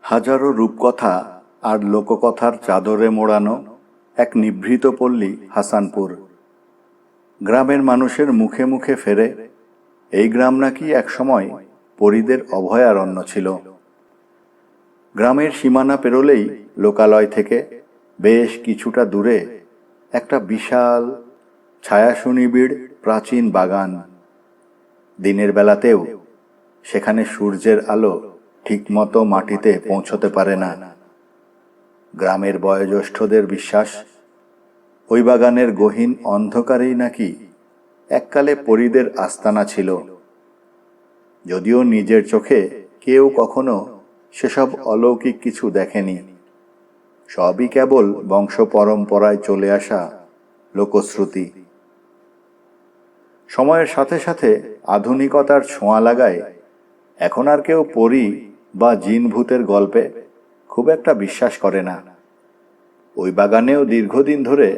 হাজারো রূপকথা আর লোককথার চাদরে মোড়ানো এক নিভৃত পল্লী হাসানপুর। গ্রামের মানুষের মুখে মুখে ফেরে এই গ্রাম নাকি একসময় পরীদের অভয়ারণ্য ছিল। গ্রামের সীমানা পেরোলেই লোকালয় থেকে বেশ কিছুটা দূরে একটা বিশাল ছায়াসুনিবিড় প্রাচীন বাগান। দিনের বেলাতেও সেখানে সূর্যের আলো ঠিকমতো মাটিতে পৌঁছতে পারে না। গ্রামের বয়োজ্যেষ্ঠদের বিশ্বাস, ওই বাগানের গহীন অন্ধকারেই নাকি এককালে পরীদের আস্তানা ছিল। যদিও নিজের চোখে কেউ কখনো সেসব অলৌকিক কিছু দেখেনি, সবই কেবল বংশ পরম্পরায় চলে আসা লোকশ্রুতি। সময়ের সাথে সাথে আধুনিকতার ছোঁয়া লাগায় এখন আর কেউ পরী বা জিন ভূতের গল্পে খুব একটা বিশ্বাস করে না। ওই বাগানেও দীর্ঘদিন ধরে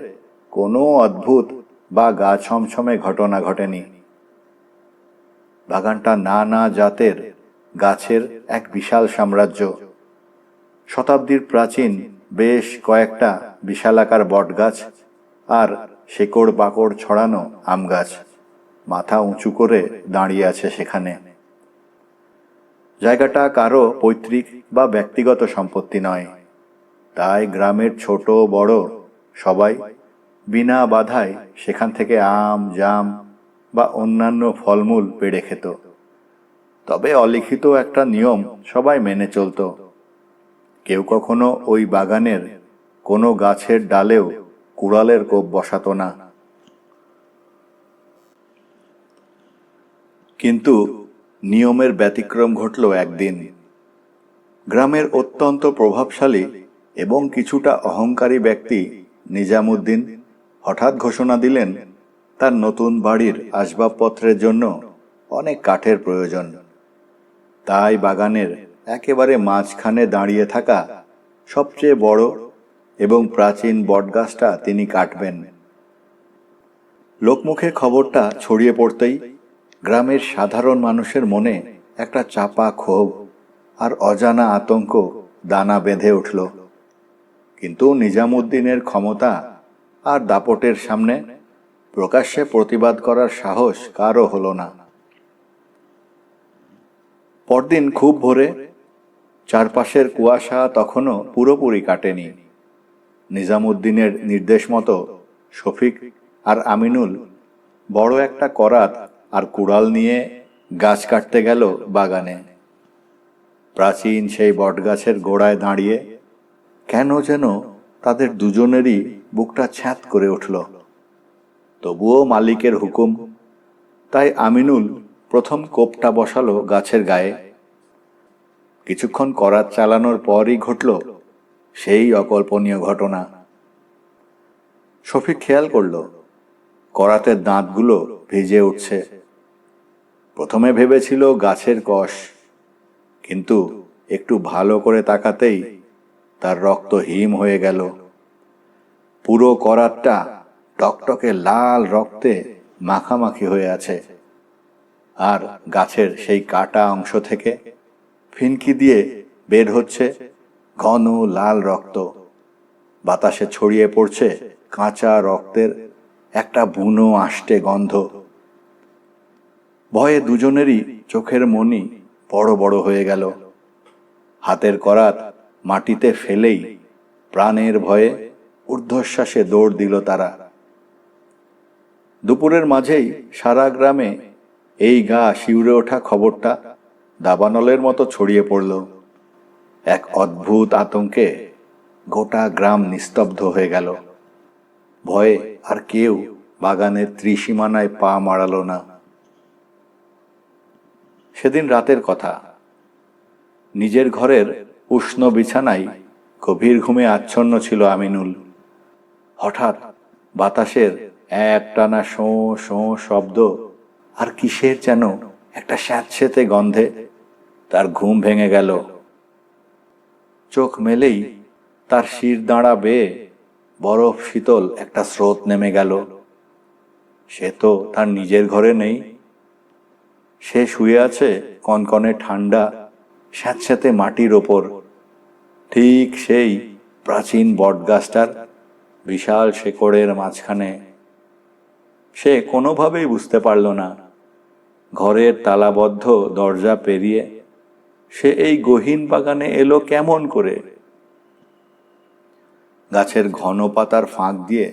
কোনো অদ্ভুত বা গা ছমছমে ঘটনা ঘটেনি। বাগানটা নানা জাতের গাছের এক বিশাল সাম্রাজ্য। শতাব্দীর প্রাচীন বেশ কয়েকটা বিশালাকার বটগাছ আর শেকড় বাকড় ছড়ানো আম গাছ মাথা উঁচু করে দাঁড়িয়ে আছে সেখানে। জায়গাটা কারো পৈতৃক বা ব্যক্তিগত সম্পত্তি নয়, তাই গ্রামের ছোট বড় সবাই বিনা বাধায় সেখান থেকে আম, জাম বা অন্যান্য ফলমূল পেড়ে খেত। তবে অলিখিত একটা নিয়ম সবাই মেনে চলত। কেউ কখনো ওই বাগানের কোনো গাছের ডালেও কুড়ালের কোপ বসাত না। কিন্তু নিয়মের ব্যতিক্রম ঘটল একদিন। গ্রামের অত্যন্ত প্রভাবশালী এবং কিছুটা অহংকারী ব্যক্তি নিজামুদ্দিন হঠাৎ ঘোষণা দিলেন তার নতুন বাড়ির আসবাবপত্রের জন্য অনেক কাঠের প্রয়োজন। তাই বাগানের একেবারে মাঝখানে দাঁড়িয়ে থাকা সবচেয়ে বড় এবং প্রাচীন বটগাছটা তিনি কাটবেন। লোকমুখে খবরটা ছড়িয়ে পড়তেই গ্রামের সাধারণ মানুষের মনে একটা চাপা ক্ষোভ আর অজানা আতঙ্ক দানা বেঁধে উঠল। কিন্তু নিজামুদ্দিনের ক্ষমতা আর দাপটের সামনে প্রকাশ্যে প্রতিবাদ করার সাহস কারও হলো না। পরদিন খুব ভোরে, চারপাশের কুয়াশা তখনও পুরোপুরি কাটেনি, নিজামুদ্দিনের নির্দেশ মতো শফিক আর আমিনুল বড় একটা করাত আর কুড়াল নিয়ে গাছ কাটতে গেল বাগানে। প্রাচীন সেই বটগাছের গোড়ায় দাঁড়িয়ে কেন যেন তাদের দুজনেরই বুকটা ছ্যাঁত করে উঠল। তবুও মালিকের হুকুম, তাই আমিনুল প্রথম কোপটা বসালো গাছের গায়ে। কিছুক্ষণ করাত চালানোর পরই ঘটল সেই অকল্পনীয় ঘটনা। শফিক খেয়াল করল করাতের দাঁতগুলো ভিজে উঠছে। প্রথমে ভেবেছিল গাছের কষ, কিন্তু একটু ভালো করে তাকাতেই তার রক্ত হিম হয়ে গেল। পুরো করাতটা টকটকে লাল রক্তে মাখামাখি হয়ে আছে, আর গাছের সেই কাটা অংশ থেকে ফিনকি দিয়ে বের হচ্ছে ঘন লাল রক্ত। বাতাসে ছড়িয়ে পড়ছে কাঁচা রক্তের একটা বুনো আষ্টে গন্ধ। ভয়ে দুজনেরই চোখের মনি বড় বড় হয়ে গেল। হাতের করাত মাটিতে ফেলেই প্রাণের ভয়ে ঊর্ধ্বশ্বাসে দৌড় দিল তারা। দুপুরের মাঝেই সারা গ্রামে এই গা শিউরে ওঠা খবরটা দাবানলের মতো ছড়িয়ে পড়ল। এক অদ্ভুত আতঙ্কে গোটা গ্রাম নিস্তব্ধ হয়ে গেল। ভয়ে আর কেউ বাগানের ত্রিসীমানায় পা মারাল না। সেদিন রাতের কথা। নিজের ঘরের উষ্ণ বিছানায় গভীর ঘুমে আচ্ছন্ন ছিল আমিনুল। হঠাৎ বাতাসের একটানা শোঁ শোঁ শব্দ আর কিসের যেন একটা স্যাঁতসেঁতে গন্ধে তার ঘুম ভেঙে গেল। চোখ মেলেই তার শির দাঁড়া বেয়ে বরফ শীতল একটা স্রোত নেমে গেল। সে তো তার নিজের ঘরে নেই, সে শুয়ে আছে কনকনে ঠান্ডা স্যাঁতস্যাঁতে মাটির ওপর, ঠিক সেই প্রাচীন বটগাছটার বিশাল শেকড়ের মাঝখানে। সে কোনোভাবেই বুঝতে পারল না ঘরের তালাবদ্ধ দরজা পেরিয়ে সে এই গহীন বাগানে এলো কেমন করে। গাছের ঘন পাতার ফাঁক দিয়ে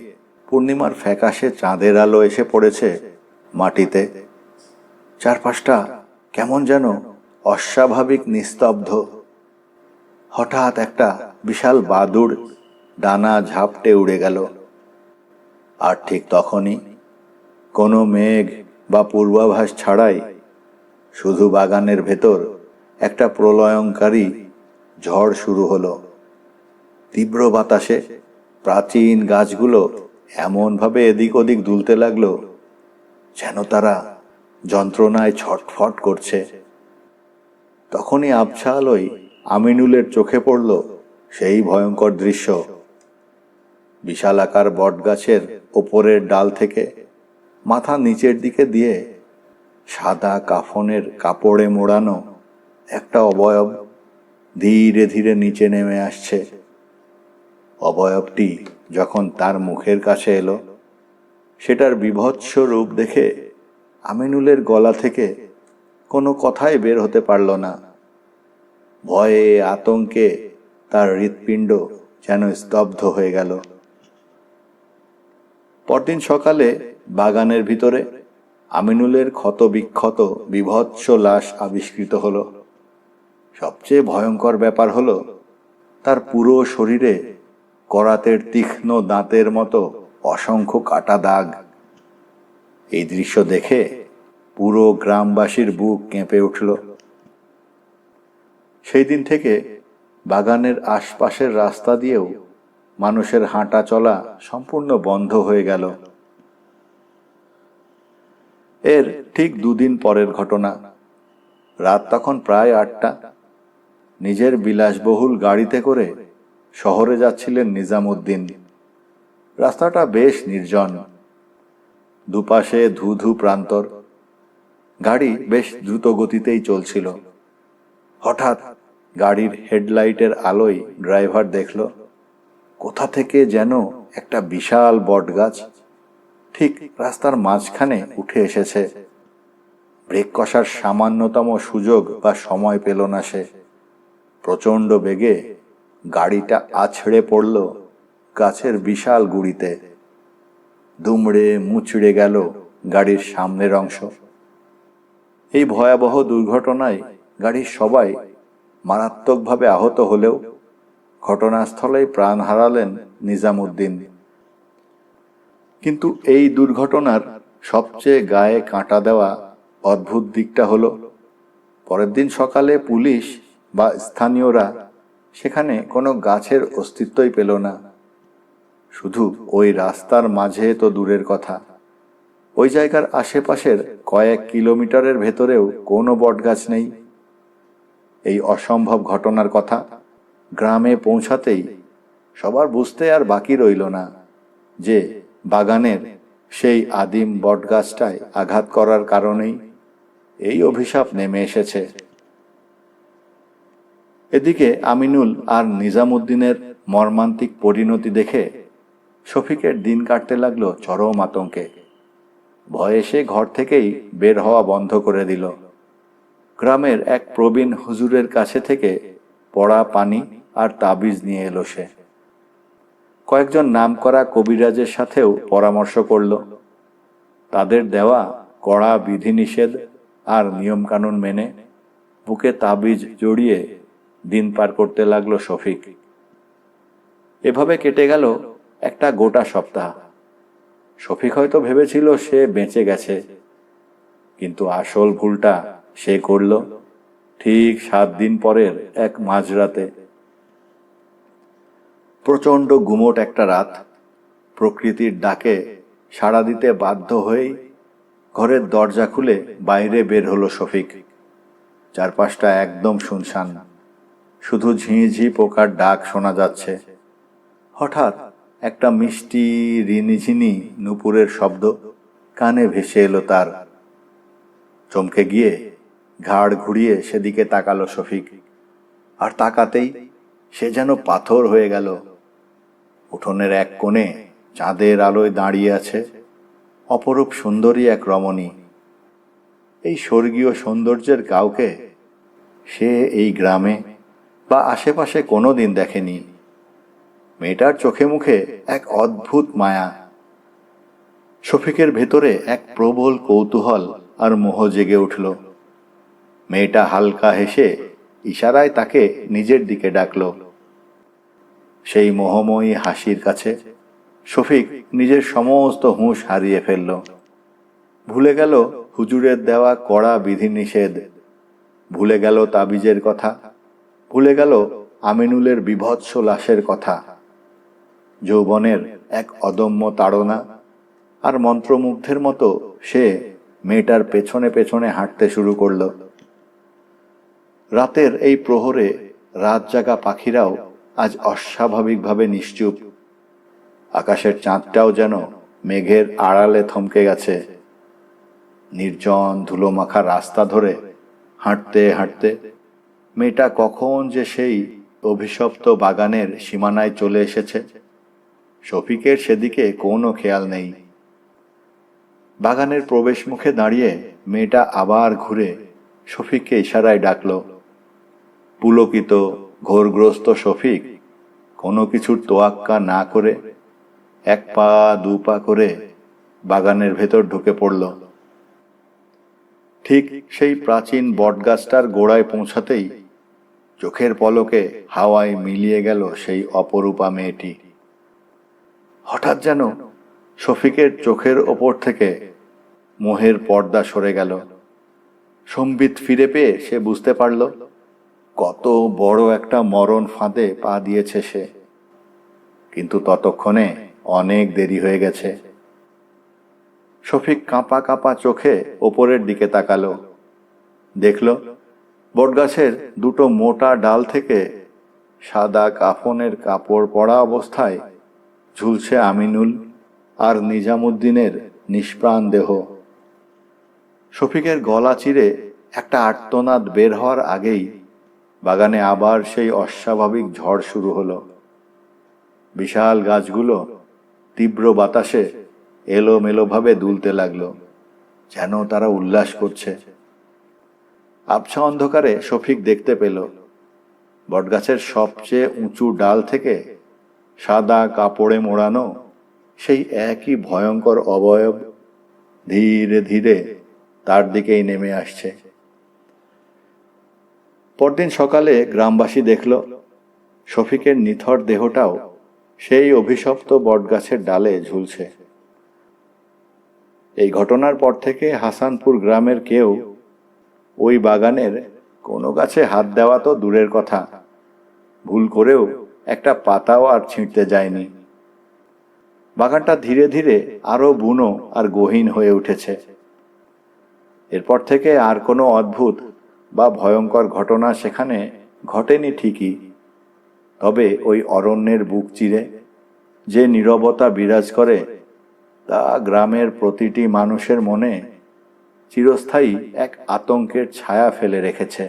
পূর্ণিমার ফ্যাকাশে চাঁদের আলো এসে পড়েছে মাটিতে। চারপাশটা কেমন যেন অস্বাভাবিক নিস্তব্ধ। হঠাৎ একটা বিশাল বাদুড় ডানা ঝাপটে উড়ে গেল। আর ঠিক তখনই কোনো মেঘ বা পূর্বাভাস ছাড়াই শুধু বাগানের ভেতর একটা প্রলয়ঙ্কারী ঝড় শুরু হলো। তীব্র বাতাসে প্রাচীন গাছগুলো এমনভাবে এদিক ওদিক দুলতে লাগলো যেন তারা যন্ত্রণায় ছটফট করছে। তখনই আবছা আলোয় আমিনুলের চোখে পড়ল সেই ভয়ঙ্কর দৃশ্য। বিশালাকার বটগাছের ওপরের ডাল থেকে মাথা নিচের দিকে দিয়ে সাদা কাফনের কাপড়ে মোড়ানো একটা অবয়ব ধীরে ধীরে নিচে নেমে আসছে। অবয়বটি যখন তার মুখের কাছে এলো, সেটার বীভৎস রূপ দেখে আমিনুলের গলা থেকে কোনো কথাই বের হতে পারল না। ভয়ে আতঙ্কে তার হৃৎপিণ্ড যেন স্তব্ধ হয়ে গেল। পরদিন সকালে বাগানের ভিতরে আমিনুলের ক্ষতবিক্ষত বীভৎস লাশ আবিষ্কৃত হলো। সবচেয়ে ভয়ঙ্কর ব্যাপার হলো তার পুরো শরীরে করাতের তীক্ষ্ণ দাঁতের মতো অসংখ্য কাটা দাগ। এই দৃশ্য দেখে পুরো গ্রামবাসীর বুক কেঁপে উঠল। সেই দিন থেকে বাগানের আশপাশের রাস্তা দিয়েও মানুষের হাঁটা চলা সম্পূর্ণ বন্ধ হয়ে গেল। এর ঠিক দুদিন পরের ঘটনা। রাত তখন প্রায় 8টা। নিজের বিলাসবহুল গাড়িতে করে শহরে যাচ্ছিলেন নিজামুদ্দিন। রাস্তাটা বেশ নির্জন, দুপাশে ধু ধু প্রান্তর। গাড়ি বেশ দ্রুত গতিতেই চলছিল। হঠাৎ গাড়ির হেডলাইটের আলোয় ড্রাইভার দেখল কোথা থেকে যেন একটা বিশাল বটগাছ ঠিক রাস্তার মাঝখানে উঠে এসেছে। ব্রেক কষার সামান্যতম সুযোগ বা সময় পেল না সে। প্রচণ্ড বেগে গাড়িটা আছড়ে পড়ল গাছের বিশাল গুঁড়িতে। দুমড়ে মুচড়ে গেল গাড়ির সামনের অংশ। এই ভয়াবহ দুর্ঘটনায় গাড়ির সবাই মারাত্মকভাবে আহত হলেও ঘটনাস্থলেই প্রাণ হারালেন নিজামুদ্দিন। কিন্তু এই দুর্ঘটনার সবচেয়ে গায়ে কাঁটা দেওয়া অদ্ভুত দিকটা হলো, পরের দিন সকালে পুলিশ বা স্থানীয়রা সেখানে কোনো গাছের অস্তিত্বই পেল না। শুধু ওই রাস্তার মাঝে তো দূরের কথা, ওই জায়গার আশেপাশের কয়েক কিলোমিটারের ভেতরেও কোনো বটগাছ নেই। এই অসম্ভব ঘটনার কথা গ্রামে পৌঁছাতেই সবার বুঝতে আর বাকি রইল না যে বাগানের সেই আদিম বটগাছটায় আঘাত করার কারণেই এই অভিশাপ নেমে এসেছে। এদিকে আমিনুল আর নিজামুদ্দিনের মর্মান্তিক পরিণতি দেখে শফিকের দিন কাটতে লাগলো চরম আতঙ্কে। ভয়ে সে ঘর থেকেই বের হওয়া বন্ধ করে দিল। গ্রামের এক প্রবীণ হুজুরের কাছে থেকে পড়া পানি আর তাবিজ নিয়ে এলো সে। কয়েকজন নামকরা কবিরাজের সাথেও পরামর্শ করল। তাদের দেওয়া কড়া বিধিনিষেধ আর নিয়মকানুন মেনে বুকে তাবিজ জড়িয়ে দিন পার করতে লাগলো শফিক। এভাবে কেটে গেল একটা গোটা সপ্তাহ। শফিক হয়তো ভেবেছিল সে বেঁচে গেছে, কিন্তু আসল ভুলটা সে করল ঠিক 7 দিন পরের এক মাঝরাতে। প্রচণ্ড গুমোট একটা রাত। প্রকৃতির ডাকে সাড়া দিতে বাধ্য হয়েই ঘরের দরজা খুলে বাইরে বের হলো শফিক। চারপাশটা একদম শুনশান, শুধু ঝিঁঝি পোকার ডাক শোনা যাচ্ছে। হঠাৎ একটা মিষ্টি রিনিঝিনি নুপুরের শব্দ কানে ভেসে এলো তার। চমকে গিয়ে ঘাড় ঘুরিয়ে সেদিকে তাকালো শফিক। আর তাকাতেই সে যেন পাথর হয়ে গেল। উঠোনের এক কোণে চাঁদের আলোয় দাঁড়িয়ে আছে অপরূপ সুন্দরী এক রমণী। এই স্বর্গীয় সৌন্দর্যের কাউকে সে এই গ্রামে বা আশেপাশে কোনোদিন দেখেনি। মেয়েটার চোখে মুখে এক অদ্ভুত মায়া। শফিকের ভেতরে এক প্রবল কৌতূহল আর মোহ জেগে উঠল। মেয়েটা হালকা হেসে ইশারায় তাকে নিজের দিকে ডাকল। সেই মোহময়ী হাসির কাছে শফিক নিজের সমস্ত হুঁশ হারিয়ে ফেলল। ভুলে গেল হুজুরের দেওয়া কড়া বিধিনিষেধ, ভুলে গেল তাবিজের কথা, ভুলে গেল আমিনুলের বীভৎস লাশের কথা। যৌবনের এক অদম্য তাড়না আর মন্ত্রমুগ্ধের মতো সে মেয়েটার পেছনে পেছনে হাঁটতে শুরু করল। রাতের এই প্রহরে রাত জাগা পাখিরাও আজ অস্বাভাবিকভাবে নিশ্চুপ। আকাশের চাঁদটাও যেন মেঘের আড়ালে থমকে গেছে। নির্জন ধুলোমাখা রাস্তা ধরে হাঁটতে হাঁটতে মেয়েটা কখন যে সেই অভিশপ্ত বাগানের সীমানায় চলে এসেছে, শফিকের সেদিকে কোনো খেয়াল নেই। বাগানের প্রবেশ মুখে দাঁড়িয়ে মেয়েটা আবার ঘুরে শফিককে ইশারায় ডাকল। পুলকিত ঘোরগ্রস্ত শফিক কোনো কিছুর তোয়াক্কা না করে এক পা দু পা করে বাগানের ভেতর ঢুকে পড়ল। ঠিক সেই প্রাচীন বটগাছটার গোড়ায় পৌঁছাতেই চোখের পলকে হাওয়ায় মিলিয়ে গেল সেই অপরূপা মেয়েটি। হঠাৎ যেন শফিকের চোখের ওপর থেকে মোহের পর্দা সরে গেল। সম্বিত ফিরে পেয়ে সে বুঝতে পারল কত বড় একটা মরণ ফাঁদে পা দিয়েছে সে। কিন্তু ততক্ষণে অনেক দেরি হয়ে গেছে। শফিক কাঁপা কাঁপা চোখে ওপরের দিকে তাকালো। দেখল বটগাছের দুটো মোটা ডাল থেকে সাদা কাফনের কাপড় পরা অবস্থায় ঝুলছে আমিনুল আর নিজামুদ্দিনের নিষ্প্রাণ দেহ। শফিকের গলা চিরে একটা আর্তনাদ বের হওয়ার আগেই বাগানে আবার সেই অস্বাভাবিক ঝড় শুরু হলো। বিশাল গাছগুলো তীব্র বাতাসে এলোমেলোভাবে দুলতে লাগলো, যেন তারা উল্লাস করছে। আবছা অন্ধকারে শফিক দেখতে পেল বটগাছের সবচেয়ে উঁচু ডাল থেকে সাদা কাপড়ে মোড়ানো সেই একই ভয়ঙ্কর অবয়ব ধীরে ধীরে তার দিকেই নেমে আসছে। পরদিন সকালে গ্রামবাসী দেখল শফিকের নিথর দেহটাও সেই অভিশপ্ত বটগাছের ডালে ঝুলছে। এই ঘটনার পর থেকে হাসানপুর গ্রামের কেউ ওই বাগানের কোনো গাছে হাত দেওয়া তো দূরের কথা, ভুল করেও একটা পাতাও আর ছিঁড়তে যায়নি। বাগানটা ধীরে ধীরে আরো বুনো আর গহীন হয়ে উঠেছে। এরপর থেকে আর কোনো অদ্ভুত বা ভয়ঙ্কর ঘটনা সেখানে ঘটেনি ঠিকই, তবে ওই অরণ্যের বুক চিরে যে নীরবতা বিরাজ করে তা গ্রামের প্রতিটি মানুষের মনে চিরস্থায়ী এক আতঙ্কের ছায়া ফেলে রেখেছে।